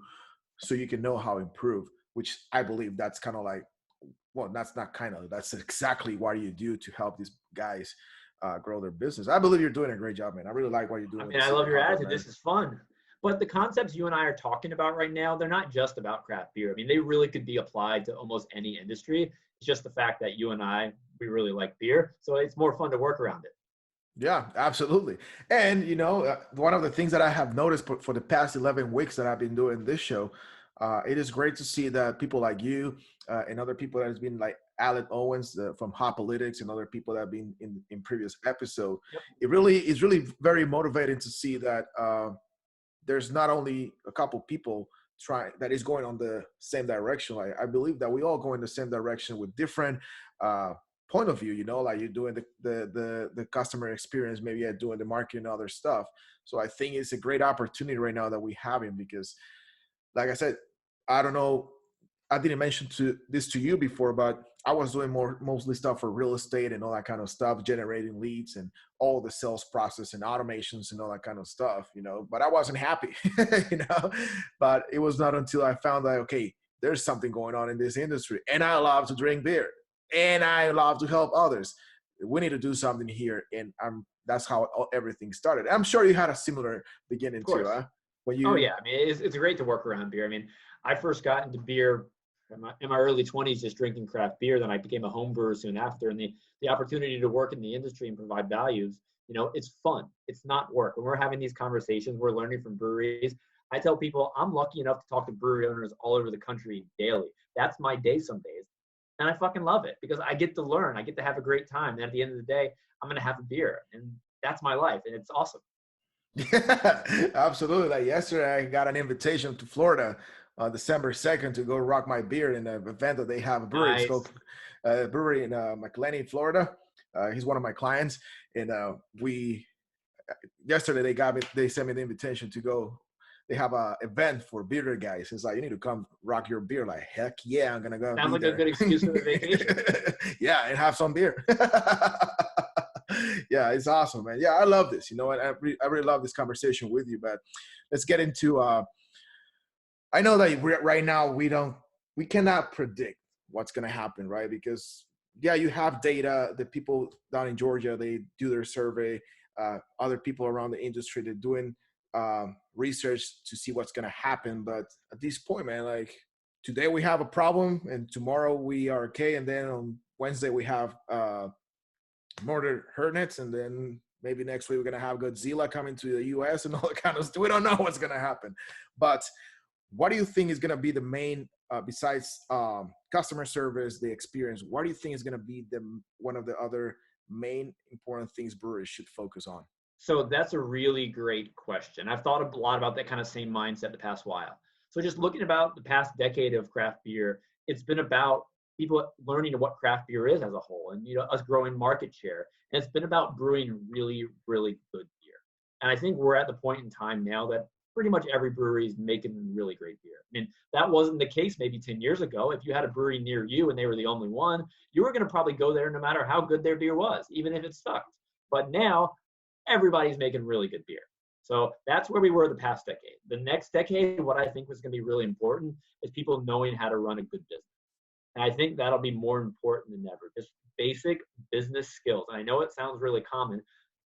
so you can know how to improve, which I believe that's kind of like, well, that's not kind of, that's exactly what you do to help these guys grow their business. I believe you're doing a great job, man. I really like what you're doing. I love your attitude. This is fun. But the concepts you and I are talking about right now, they're not just about craft beer. They really could be applied to almost any industry. It's just the fact that you and I, we really like beer. So it's more fun to work around it. Yeah, absolutely. And, one of the things that I have noticed for the past 11 weeks that I've been doing this show, it is great to see that people like you and other people that has been like Alan Owens from Hopolytics and other people that have been in previous episode. Yep. It really is really very motivating to see that there's not only a couple people that is going on the same direction. Like, I believe that we all go in the same direction with different point of view, like you're doing the customer experience, maybe you're doing the marketing and other stuff. So I think it's a great opportunity right now that we have him, because like I said, I don't know, I didn't mention this to you before, but I was doing mostly stuff for real estate and all that kind of stuff, generating leads and all the sales process and automations and all that kind of stuff, but I wasn't happy, but it was not until I found that, okay, there's something going on in this industry, and I love to drink beer and I love to help others. We need to do something here. And that's how everything started. I'm sure you had a similar beginning too, huh? Oh yeah, it's great to work around beer. I first got into beer in my early 20s, just drinking craft beer. Then I became a home brewer soon after, and the opportunity to work in the industry and provide values, it's fun. It's not work. When we're having these conversations, we're learning from breweries. I tell people I'm lucky enough to talk to brewery owners all over the country daily. That's my day some days, and I fucking love it, because I get to learn. I get to have a great time, and at the end of the day, I'm gonna have a beer, and that's my life, and it's awesome. Yeah, absolutely. Like yesterday, I got an invitation to Florida, December 2nd, to go rock my beer in an event that they have a brewery. Nice. It's called brewery in McLean, Florida. He's one of my clients, and yesterday they sent me the invitation to go. They have a event for beer guys. It's like, you need to come rock your beer. Like, heck yeah, I'm gonna go. Sounds like a good excuse for the vacation. Yeah, and have some beer. Yeah, it's awesome, man. Yeah, I love this. And I really love this conversation with you. But let's get into. I know that right now we cannot predict what's gonna happen, right? Because you have data. The people down in Georgia, they do their survey. Other people around the industry, they're doing research to see what's gonna happen. But at this point, man, like, today we have a problem, and tomorrow we are okay, and then on Wednesday we have murder hermits, and then maybe next week we're gonna have Godzilla coming to the U.S. and all that kind of stuff. We don't know what's gonna happen. But what do you think is gonna be the main, besides customer service, the experience? What do you think is gonna be one of the other main important things brewers should focus on? So that's a really great question. I've thought a lot about that kind of same mindset the past while. So just looking about the past decade of craft beer, it's been about people learning what craft beer is as a whole, and us growing market share. And it's been about brewing really, really good beer. And I think we're at the point in time now that pretty much every brewery is making really great beer. I mean, that wasn't the case maybe 10 years ago. If you had a brewery near you and they were the only one, you were going to probably go there no matter how good their beer was, even if it sucked. But now everybody's making really good beer. So that's where we were the past decade. The next decade, what I think was going to be really important is people knowing how to run a good business. And I think that'll be more important than ever. Just basic business skills. And I know it sounds really common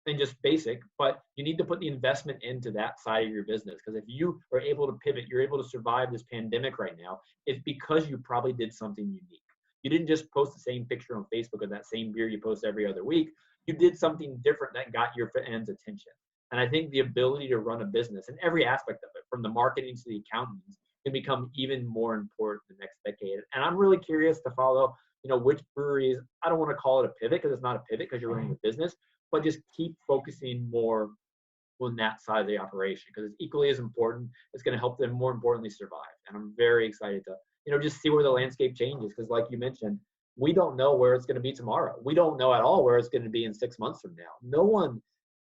and just basic, but you need to put the investment into that side of your business. Because if you are able to pivot, you're able to survive this pandemic right now, it's because you probably did something unique. You didn't just post the same picture on Facebook of that same beer you post every other week. You did something different that got your fans' attention. And I think the ability to run a business and every aspect of it, from the marketing to the accounting, can become even more important the next decade. And I'm really curious to follow, which breweries, I don't want to call it a pivot because it's not a pivot because you're running a business, but just keep focusing more on that side of the operation because it's equally as important. It's going to help them more importantly survive. And I'm very excited to, just see where the landscape changes. Because like you mentioned, we don't know where it's going to be tomorrow. We don't know at all where it's going to be in 6 months from now. No one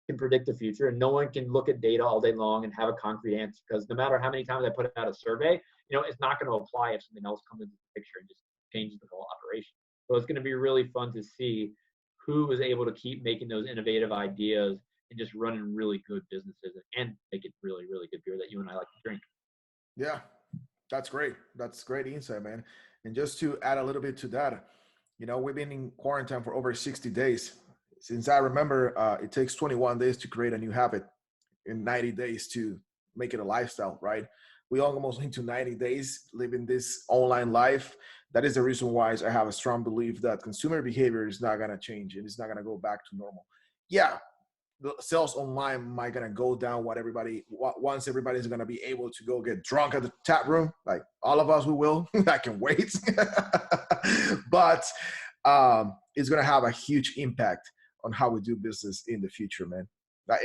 can predict the future and no one can look at data all day long and have a concrete answer because no matter how many times I put out a survey, it's not going to apply if something else comes into the picture and just changes the whole operation. So it's going to be really fun to see who is able to keep making those innovative ideas and just running really good businesses and making really, really good beer that you and I like to drink. Yeah, that's great. That's great insight, man. And just to add a little bit to that, we've been in quarantine for over 60 days. Since I remember, it takes 21 days to create a new habit and 90 days to make it a lifestyle, right? We almost into 90 days living this online life. That is the reason why I have a strong belief that consumer behavior is not going to change and it's not going to go back to normal. Yeah, the sales online might going to go down once everybody's going to be able to go get drunk at the tap room, like all of us who will. I can wait. But it's going to have a huge impact on how we do business in the future, man.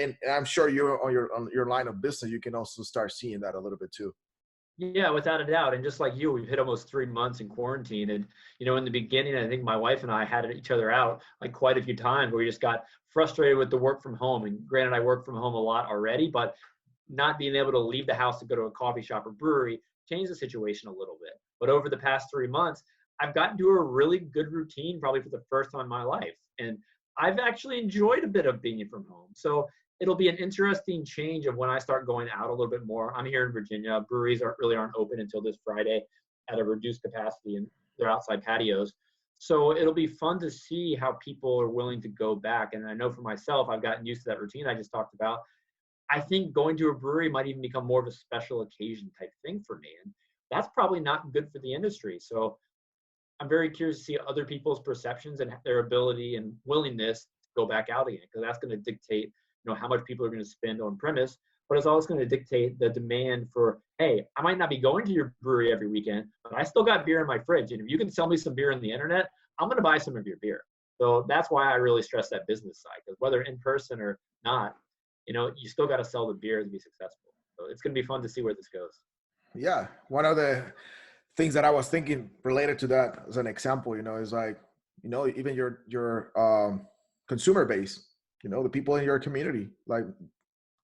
And I'm sure you're on your line of business, you can also start seeing that a little bit too. Yeah, without a doubt. And just like you, we've hit almost 3 months in quarantine. And, in the beginning, I think my wife and I had each other out like quite a few times where we just got frustrated with the work from home. And granted, I work from home a lot already, but not being able to leave the house to go to a coffee shop or brewery changed the situation a little bit. But over the past 3 months, I've gotten to a really good routine probably for the first time in my life. And I've actually enjoyed a bit of being from home. So it'll be an interesting change of when I start going out a little bit more. I'm here in Virginia. Breweries aren't open until this Friday at a reduced capacity, and they're outside patios. So it'll be fun to see how people are willing to go back. And I know for myself, I've gotten used to that routine I just talked about. I think going to a brewery might even become more of a special occasion type thing for me. And that's probably not good for the industry. So I'm very curious to see other people's perceptions and their ability and willingness to go back out again, because that's going to dictate, how much people are going to spend on premise, but it's also going to dictate the demand for, hey, I might not be going to your brewery every weekend, but I still got beer in my fridge. And if you can sell me some beer on the internet, I'm going to buy some of your beer. So that's why I really stress that business side, because whether in person or not, you still got to sell the beer to be successful. So it's going to be fun to see where this goes. Yeah. One of the things that I was thinking related to that as an example, is like, even your consumer base, the people in your community. Like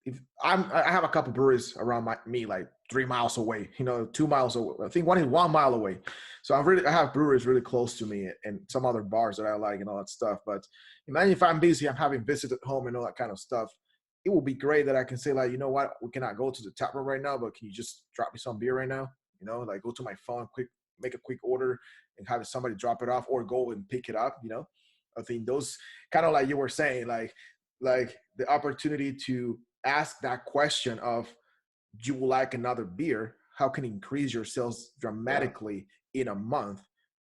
if I have a couple breweries around me, like 3 miles away, 2 miles away. I think one is 1 mile away. So I have breweries really close to me and some other bars that I like and all that stuff. But imagine if I'm busy, I'm having visits at home and all that kind of stuff. It would be great that I can say like, you know what, we cannot go to the tap room right now, but can you just drop me some beer right now? Like go to my phone, make a quick order and have somebody drop it off or go and pick it up, I think those kind of like you were saying, like the opportunity to ask that question of, do you like another beer? How can increase your sales dramatically in a month?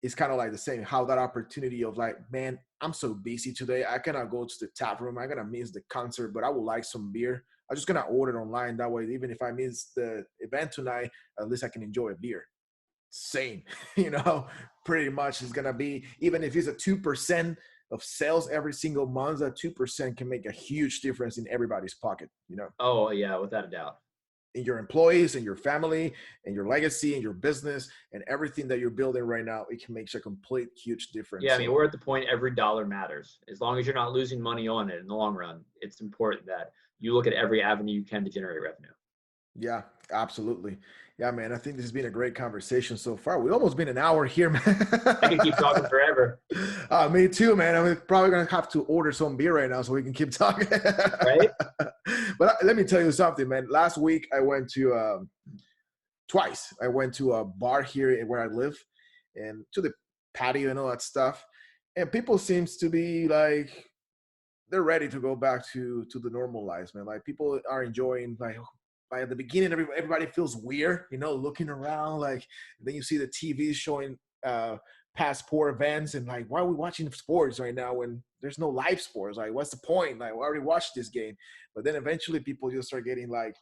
Is kind of like the same, how that opportunity of like, man, I'm so busy today. I cannot go to the tap room. I'm going to miss the concert, but I would like some beer. I'm just going to order online. That way, even if I miss the event tonight, at least I can enjoy a beer. Same, pretty much is going to be, even if it's a 2% of sales every single month, that 2% can make a huge difference in everybody's pocket, you know, Oh yeah, without a doubt. in your employees and your family and your legacy and your business and everything that you're building right now. It can make a complete huge difference. Yeah, I mean, So we're at the point every dollar matters. As long as you're not losing money on it in the long run, it's important that you look at every avenue you can to generate revenue. yeah, absolutely. Yeah, man. I think this has been a great conversation so far. We almost been an hour here, man. I could keep talking forever. Me too, man. I'm probably gonna have to order some beer right now so we can keep talking. Right? But let me tell you something, man. Last week I went to twice. I went to a bar here where I live, and to the patio and all that stuff. And people seems to be like they're ready to go back to the normal lives, man. Like people are enjoying like at the beginning, everybody feels weird, you know, looking around. Like then you see the TV showing passport events, and like, why are we watching sports right now when there's no live sports? Like, what's the point? Like, we already watched this game. But then eventually, people just start getting like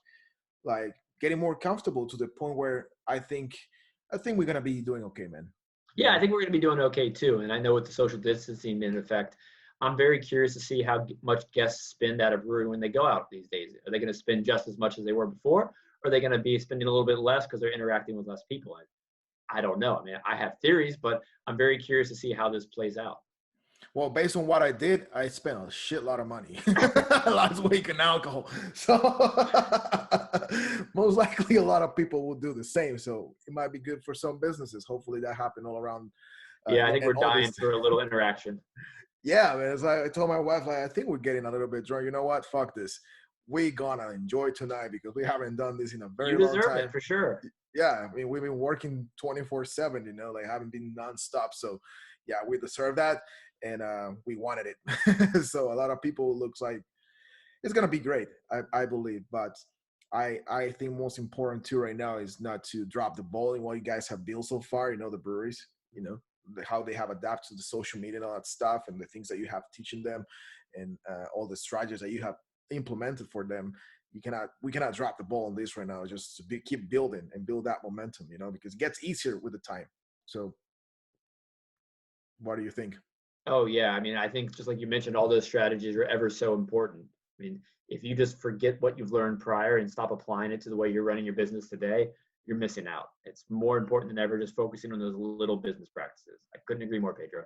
getting more comfortable to the point where I think we're gonna be doing okay, man. You Yeah, I know? think we're going to be doing okay too. And I know with the social distancing in effect, I'm very curious to see how much guests spend at a brewery when they go out these days. Are they going to spend just as much as they were before? Or are they going to be spending a little bit less because they're interacting with less people? I don't know. I mean, I have theories, but I'm very curious to see how this plays out. Well, based on what I did, I spent a shitload of money last week in alcohol. So most likely a lot of people will do the same. So it might be good for some businesses. Hopefully that happen all around. Yeah, I think And we're all dying this. for a little interaction. Yeah, man. It's like I told my wife, like, I think we're getting a little bit drunk. You know what? Fuck this. We gonna enjoy tonight because we haven't done this in a You very long deserve it time. for sure. Yeah, I mean, we've been working 24/7, you know, like haven't been nonstop. So yeah, we deserve that. And we wanted it. So a lot of people looks like it's gonna be great, I believe. But I think most important too right now is not to drop the ball in what you guys have built so far, you know, the breweries, you know, how they have adapted to the social media and all that stuff and the things that you have teaching them and all the strategies that you have implemented for them. We cannot drop the ball on this right now. Just to keep building and build that momentum, you know, because it gets easier with the time. So what do you think? Oh yeah, I mean, I think just like you mentioned, all those strategies are ever so important. I mean, if you just forget what you've learned prior and stop applying it to the way you're running your business today, you're missing out. It's more important than ever just focusing on those little business practices. I couldn't agree more, Pedro.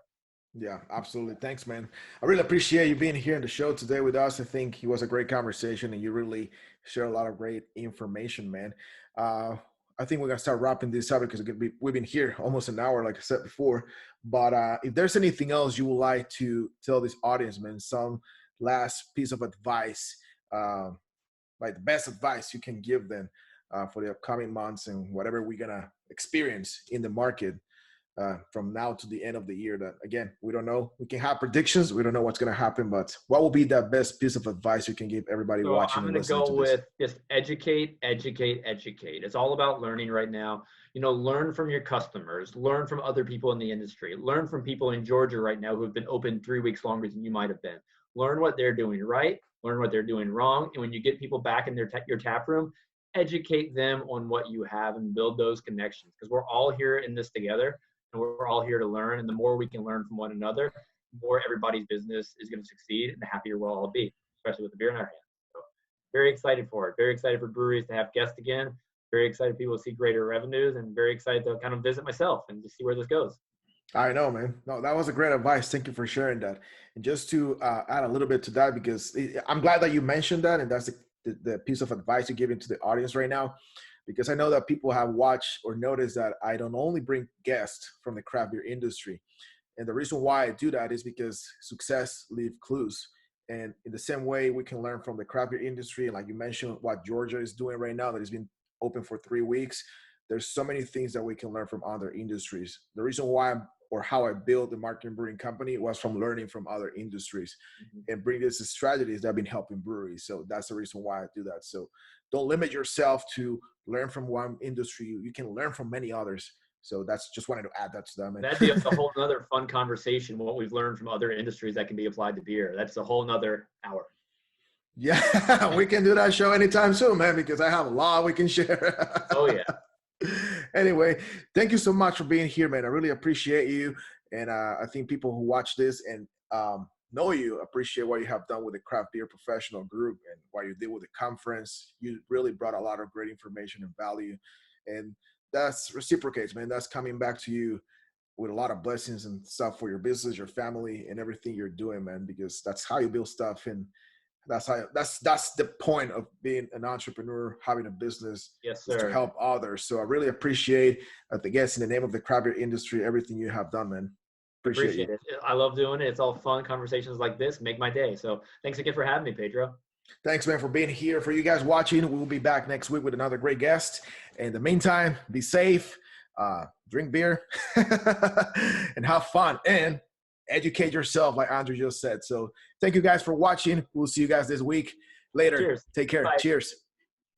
Yeah, absolutely. Thanks, man. I really appreciate you being here in the show today with us. I think it was a great conversation and you really share a lot of great information, man. Uh, I think we're going to start wrapping this up because we've been here almost an hour, like I said before. But if there's anything else you would like to tell this audience, man, some last piece of advice, uh, like the best advice you can give them for the upcoming months and whatever we're going to experience in the market from now to the end of the year, that again, we don't know. We can have predictions. We don't know what's going to happen, but what will be that best piece of advice you can give everybody So watching I'm and going to listening go to this? with just educate, educate, educate. It's all about learning right now. You know, learn from your customers, learn from other people in the industry, learn from people in Georgia right now who have been open 3 weeks longer than you might have been. Learn what they're doing right, learn what they're doing wrong. And when you get people back in your tap room, educate them on what you have and build those connections because we're all here in this together and we're all here to learn. And the more we can learn from one another, the more everybody's business is going to succeed and the happier we'll all be, especially with the beer in our hands. Very excited for it. Very excited for breweries to have guests again. Very excited people to see greater revenues and very excited to kind of visit myself and to see where this goes. I know, man. No, that was a great advice. Thank you for sharing that. And just to add a little bit to that, because I'm glad that you mentioned that, and that's the piece of advice you're giving to the audience right now, because I know that people have watched or noticed that I don't only bring guests from the craft beer industry. And the reason why I do that is because success leaves clues. And in the same way, we can learn from the craft beer industry. And like you mentioned, what Georgia is doing right now, that has been open for 3 weeks. There's so many things that we can learn from other industries. The reason why or how I built the marketing brewing company was from learning from other industries and bring this strategies that have been helping breweries. So that's the reason why I do that. So don't limit yourself to learn from one industry. You can learn from many others. So that's just wanted to add that to them. That'd be a whole nother fun conversation. What we've learned from other industries that can be applied to beer. That's a whole nother hour. Yeah, we can do that show anytime soon, man, because I have a lot we can share. Oh yeah. Anyway, thank you so much for being here, man. I really appreciate you. And I think people who watch this and know you, appreciate what you have done with the craft beer professional group and what you did with the conference. You really brought a lot of great information and value, and that's reciprocates, man. That's coming back to you with a lot of blessings and stuff for your business, your family, and everything you're doing, man, because that's how you build stuff. And that's the point of being an entrepreneur, having a business. Yes, is to sir. help others. So I really appreciate, I guess, in the name of the craft beer industry, everything you have done, man. Appreciate it. I love doing it. It's all fun. Conversations like this make my day. So thanks again for having me, Pedro. Thanks, man, for being here. For you guys watching, we'll be back next week with another great guest. In the meantime, be safe, drink beer, and have fun, and educate yourself, like Andrew just said. So thank you guys for watching. We'll see you guys this week. Later. Cheers. Take care. Bye. Cheers.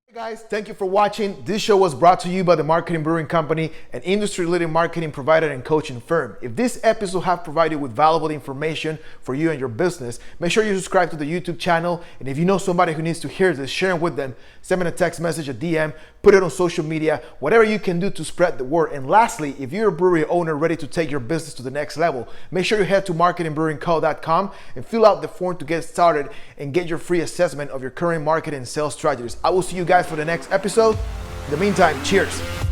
Hey guys, thank you for watching. This show was brought to you by the Marketing Brewing Company, an industry-leading marketing provider and coaching firm. If this episode have provided you with valuable information for you and your business, make sure you subscribe to the YouTube channel. And if you know somebody who needs to hear this, share it with them. Send me a text message, a DM, put it on social media, whatever you can do to spread the word. And lastly, if you're a brewery owner ready to take your business to the next level, make sure you head to marketingbrewingco.com and fill out the form to get started and get your free assessment of your current marketing and sales strategies. I will see you guys for the next episode. In the meantime, cheers.